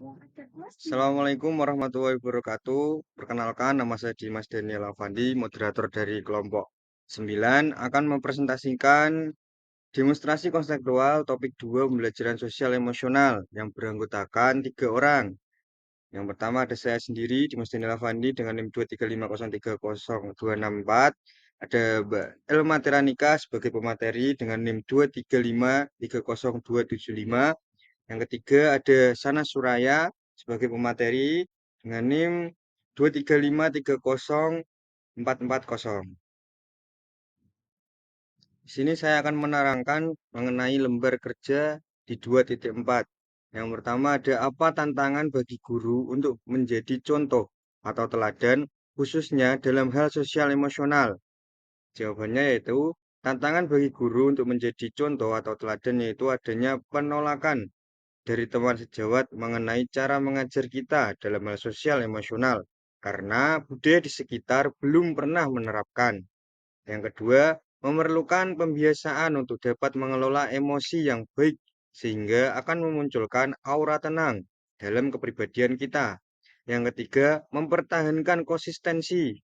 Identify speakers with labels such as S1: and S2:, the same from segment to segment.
S1: Assalamualaikum warahmatullahi wabarakatuh. Perkenalkan, nama saya Dimas Daniel Afandi, moderator dari kelompok 9, akan mempresentasikan demonstrasi konseptual topik 2 pembelajaran sosial emosional yang beranggotakan 3 orang. Yang pertama ada saya sendiri, Dimas Daniel Afandi dengan NIM 235030264. Ada Mbak Elma Teranika sebagai pemateri dengan NIM 235300275. Yang ketiga ada Sana Suraya sebagai pemateri dengan NIM 235304440. Di sini saya akan menerangkan mengenai lembar kerja di 2.4. Yang pertama ada apa tantangan bagi guru untuk menjadi contoh atau teladan khususnya dalam hal sosial emosional. Jawabannya yaitu tantangan bagi guru untuk menjadi contoh atau teladan yaitu adanya penolakan dari teman sejawat mengenai cara mengajar kita dalam hal sosial emosional karena budaya di sekitar belum pernah menerapkan. Yang kedua, memerlukan pembiasaan untuk dapat mengelola emosi yang baik sehingga akan memunculkan aura tenang dalam kepribadian kita. Yang ketiga, mempertahankan konsistensi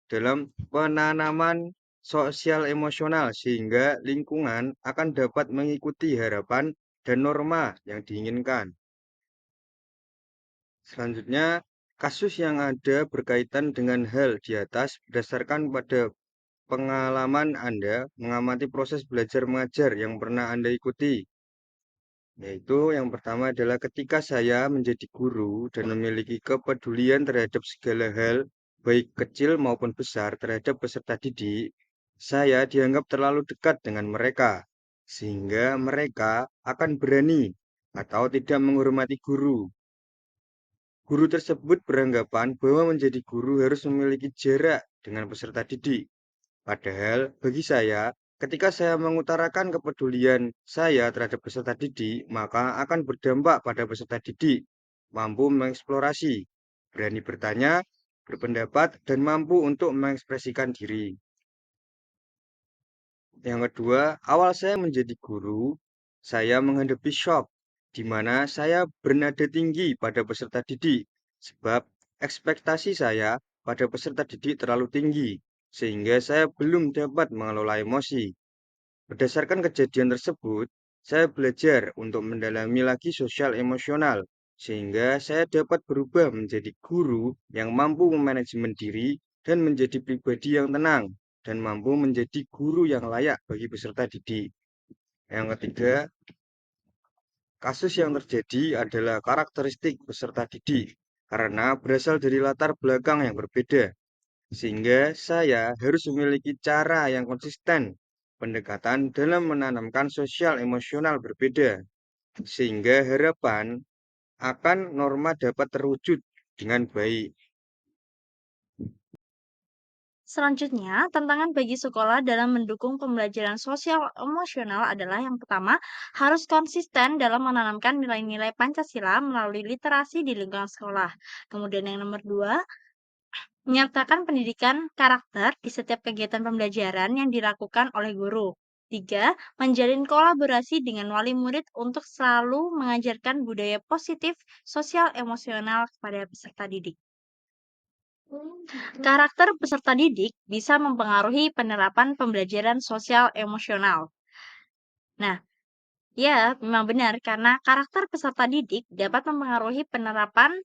S1: dalam penanaman sosial emosional sehingga lingkungan akan dapat mengikuti harapan dan norma yang diinginkan. Selanjutnya, kasus yang ada berkaitan dengan hal di atas berdasarkan pada pengalaman Anda mengamati proses belajar mengajar yang pernah Anda ikuti. Yaitu yang pertama adalah ketika saya menjadi guru dan memiliki kepedulian terhadap segala hal, baik kecil maupun besar terhadap peserta didik, saya dianggap terlalu dekat dengan mereka, sehingga mereka akan berani atau tidak menghormati guru. Guru tersebut beranggapan bahwa menjadi guru harus memiliki jarak dengan peserta didik. Padahal bagi saya, ketika saya mengutarakan kepedulian saya terhadap peserta didik, maka akan berdampak pada peserta didik, mampu mengeksplorasi, berani bertanya, berpendapat, dan mampu untuk mengekspresikan diri. Yang kedua, awal saya menjadi guru, saya menghadapi shock, di mana saya bernada tinggi pada peserta didik, sebab ekspektasi saya pada peserta didik terlalu tinggi, sehingga saya belum dapat mengelola emosi. Berdasarkan kejadian tersebut, saya belajar untuk mendalami lagi sosial emosional, sehingga saya dapat berubah menjadi guru yang mampu memanajemen diri dan menjadi pribadi yang tenang, dan mampu menjadi guru yang layak bagi peserta didik. Yang ketiga, kasus yang terjadi adalah karakteristik peserta didik, karena berasal dari latar belakang yang berbeda. Sehingga saya harus memiliki cara yang konsisten, pendekatan dalam menanamkan sosial emosional berbeda, sehingga harapan akan norma dapat terwujud dengan baik.
S2: Selanjutnya, tantangan bagi sekolah dalam mendukung pembelajaran sosial emosional adalah yang pertama, harus konsisten dalam menanamkan nilai-nilai Pancasila melalui literasi di lingkungan sekolah. Kemudian yang nomor dua, menyertakan pendidikan karakter di setiap kegiatan pembelajaran yang dilakukan oleh guru. Tiga, menjalin kolaborasi dengan wali murid untuk selalu mengajarkan budaya positif sosial emosional kepada peserta didik. Karakter peserta didik bisa mempengaruhi penerapan pembelajaran sosial emosional. Nah, ya, memang benar karena karakter peserta didik dapat mempengaruhi penerapan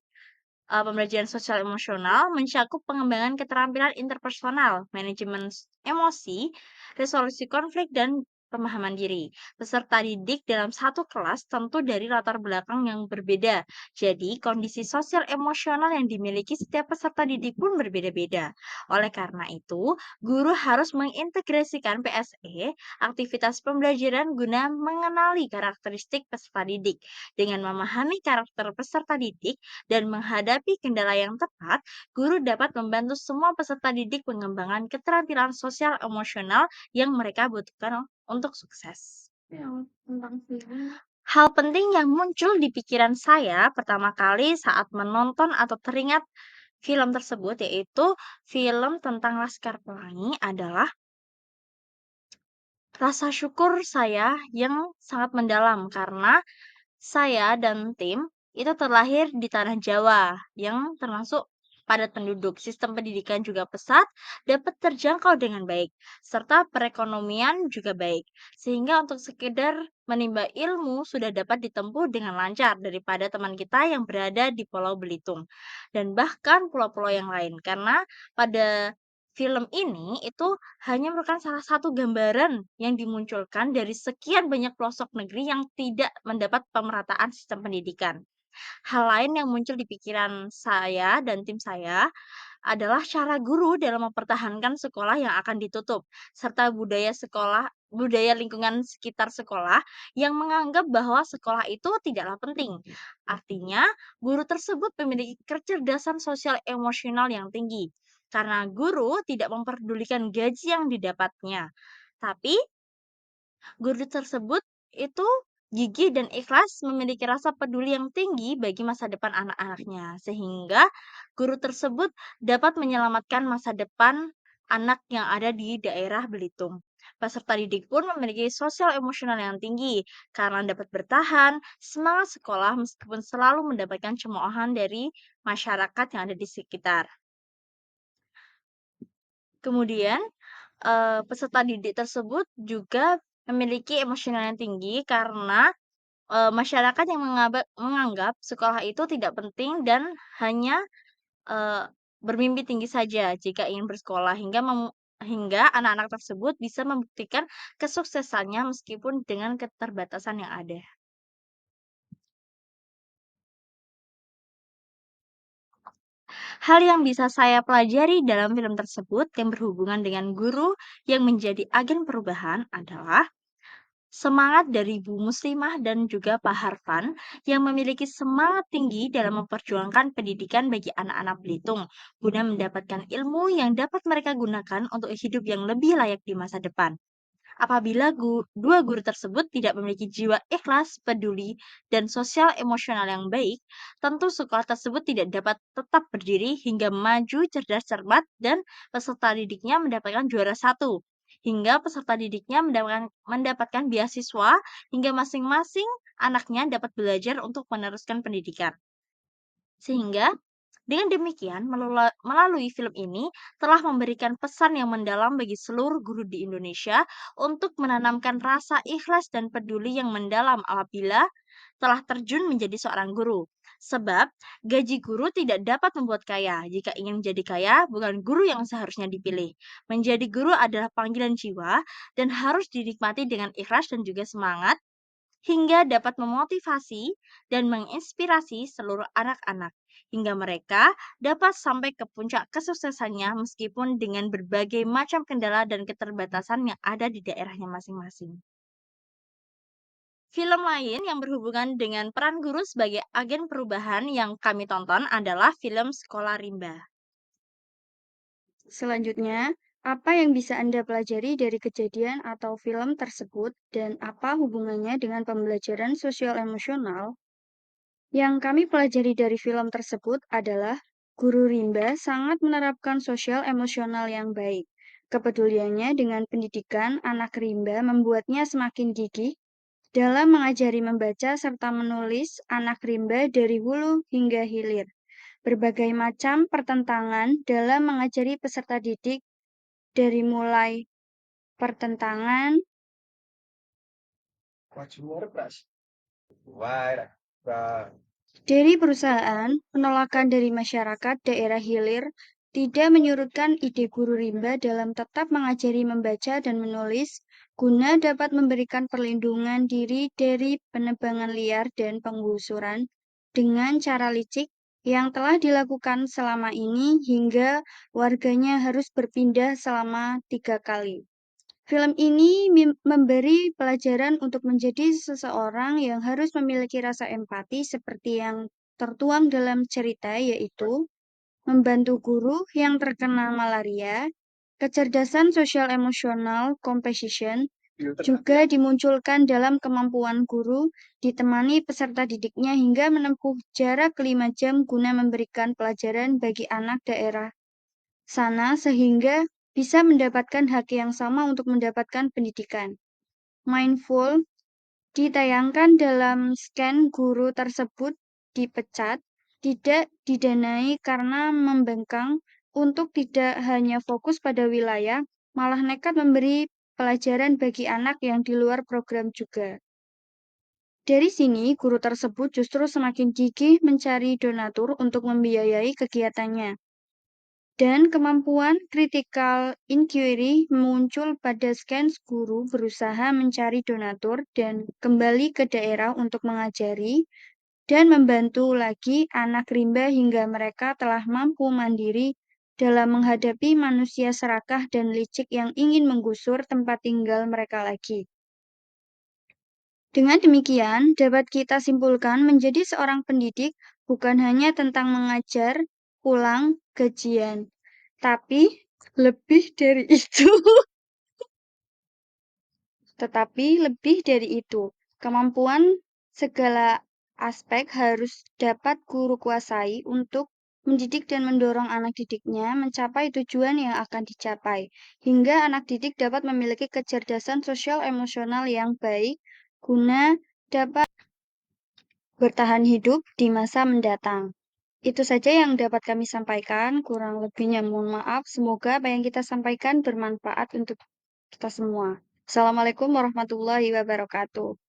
S2: pembelajaran sosial emosional mencakup pengembangan keterampilan interpersonal, manajemen emosi, resolusi konflik, dan pemahaman diri. Peserta didik dalam satu kelas tentu dari latar belakang yang berbeda. Jadi, kondisi sosial emosional yang dimiliki setiap peserta didik pun berbeda-beda. Oleh karena itu, guru harus mengintegrasikan PSE, aktivitas pembelajaran guna mengenali karakteristik peserta didik. Dengan memahami karakter peserta didik, dan menghadapi kendala yang tepat, guru dapat membantu semua peserta didik pengembangan keterampilan sosial emosional yang mereka butuhkan untuk sukses. Hal penting yang muncul di pikiran saya pertama kali saat menonton atau teringat film tersebut, yaitu film tentang Laskar Pelangi, adalah rasa syukur saya yang sangat mendalam karena Saya dan tim itu terlahir di tanah Jawa yang termasuk padat penduduk. Sistem pendidikan juga pesat, dapat terjangkau dengan baik, serta perekonomian juga baik. Sehingga untuk sekedar menimba ilmu sudah dapat ditempuh dengan lancar daripada teman kita yang berada di Pulau Belitung dan bahkan pulau-pulau yang lain. Karena pada film ini itu hanya merupakan salah satu gambaran yang dimunculkan dari sekian banyak pelosok negeri yang tidak mendapat pemerataan sistem pendidikan. Hal lain yang muncul di pikiran saya dan tim saya adalah cara guru dalam mempertahankan sekolah yang akan ditutup, serta budaya lingkungan sekitar sekolah yang menganggap bahwa sekolah itu tidaklah penting. Artinya, guru tersebut memiliki kecerdasan sosial emosional yang tinggi, karena guru tidak memperdulikan gaji yang didapatnya. Tapi guru tersebut itu gigih dan ikhlas memiliki rasa peduli yang tinggi bagi masa depan anak-anaknya, sehingga guru tersebut dapat menyelamatkan masa depan anak yang ada di daerah Belitung. Peserta didik pun memiliki sosial emosional yang tinggi karena dapat bertahan semangat sekolah meskipun selalu mendapatkan cemoohan dari masyarakat yang ada di sekitar. Kemudian peserta didik tersebut juga memiliki emosional yang tinggi karena, masyarakat yang menganggap sekolah itu tidak penting dan hanya, eee, bermimpi tinggi saja jika ingin bersekolah hingga anak-anak tersebut bisa membuktikan kesuksesannya meskipun dengan keterbatasan yang ada. Hal yang bisa saya pelajari dalam film tersebut yang berhubungan dengan guru yang menjadi agen perubahan adalah semangat dari Bu Muslimah dan juga Pak Harfan yang memiliki semangat tinggi dalam memperjuangkan pendidikan bagi anak-anak Belitung guna mendapatkan ilmu yang dapat mereka gunakan untuk hidup yang lebih layak di masa depan. Apabila dua guru tersebut tidak memiliki jiwa ikhlas, peduli, dan sosial emosional yang baik, tentu sekolah tersebut tidak dapat tetap berdiri hingga maju, cerdas, cermat, dan peserta didiknya mendapatkan juara satu. Hingga peserta didiknya mendapatkan beasiswa hingga masing-masing anaknya dapat belajar untuk meneruskan pendidikan. Sehingga dengan demikian, melalui film ini telah memberikan pesan yang mendalam bagi seluruh guru di Indonesia untuk menanamkan rasa ikhlas dan peduli yang mendalam apabila telah terjun menjadi seorang guru. Sebab gaji guru tidak dapat membuat kaya. Jika ingin menjadi kaya, bukan guru yang seharusnya dipilih. Menjadi guru adalah panggilan jiwa dan harus dinikmati dengan ikhlas dan juga semangat hingga dapat memotivasi dan menginspirasi seluruh anak-anak, hingga mereka dapat sampai ke puncak kesuksesannya meskipun dengan berbagai macam kendala dan keterbatasan yang ada di daerahnya masing-masing. Film lain yang berhubungan dengan peran guru sebagai agen perubahan yang kami tonton adalah film Sekolah Rimba.
S3: Selanjutnya, apa yang bisa Anda pelajari dari kejadian atau film tersebut dan apa hubungannya dengan pembelajaran sosial emosional? Yang kami pelajari dari film tersebut adalah guru rimba sangat menerapkan sosial emosional yang baik. Kepeduliannya dengan pendidikan anak rimba membuatnya semakin gigih dalam mengajari membaca serta menulis anak rimba dari hulu hingga hilir. Berbagai macam pertentangan dalam mengajari peserta didik dari mulai pertentangan dari perusahaan, penolakan dari masyarakat daerah hilir tidak menyurutkan ide guru rimba dalam tetap mengajari membaca dan menulis guna dapat memberikan perlindungan diri dari penebangan liar dan penggusuran dengan cara licik yang telah dilakukan selama ini hingga warganya harus berpindah selama 3 kali. Film ini memberi pelajaran untuk menjadi seseorang yang harus memiliki rasa empati seperti yang tertuang dalam cerita, yaitu membantu guru yang terkena malaria, kecerdasan sosial emosional, compassion, juga dimunculkan dalam kemampuan guru ditemani peserta didiknya hingga menempuh jarak 5 jam guna memberikan pelajaran bagi anak daerah sana sehingga bisa mendapatkan hak yang sama untuk mendapatkan pendidikan. Mindful Ditayangkan dalam scan, guru tersebut dipecat, tidak didanai karena membengkang untuk tidak hanya fokus pada wilayah, malah nekat memberi pelajaran bagi anak yang di luar program juga. Dari sini, guru tersebut justru semakin gigih mencari donatur untuk membiayai kegiatannya. Dan kemampuan critical inquiry muncul pada Scans guru berusaha mencari donatur dan kembali ke daerah untuk mengajari dan membantu lagi anak rimba hingga mereka telah mampu mandiri dalam menghadapi manusia serakah dan licik yang ingin menggusur tempat tinggal mereka lagi. Dengan demikian, dapat kita simpulkan menjadi seorang pendidik bukan hanya tentang mengajar pulang gajian, tapi lebih dari itu. Tetapi lebih dari itu, kemampuan segala aspek harus dapat guru kuasai untuk mendidik dan mendorong anak didiknya mencapai tujuan yang akan dicapai, hingga anak didik dapat memiliki kecerdasan sosial emosional yang baik guna dapat bertahan hidup di masa mendatang. Itu saja yang dapat kami sampaikan, kurang lebihnya mohon maaf. Semoga apa yang kita sampaikan bermanfaat untuk kita semua. Assalamualaikum warahmatullahi wabarakatuh.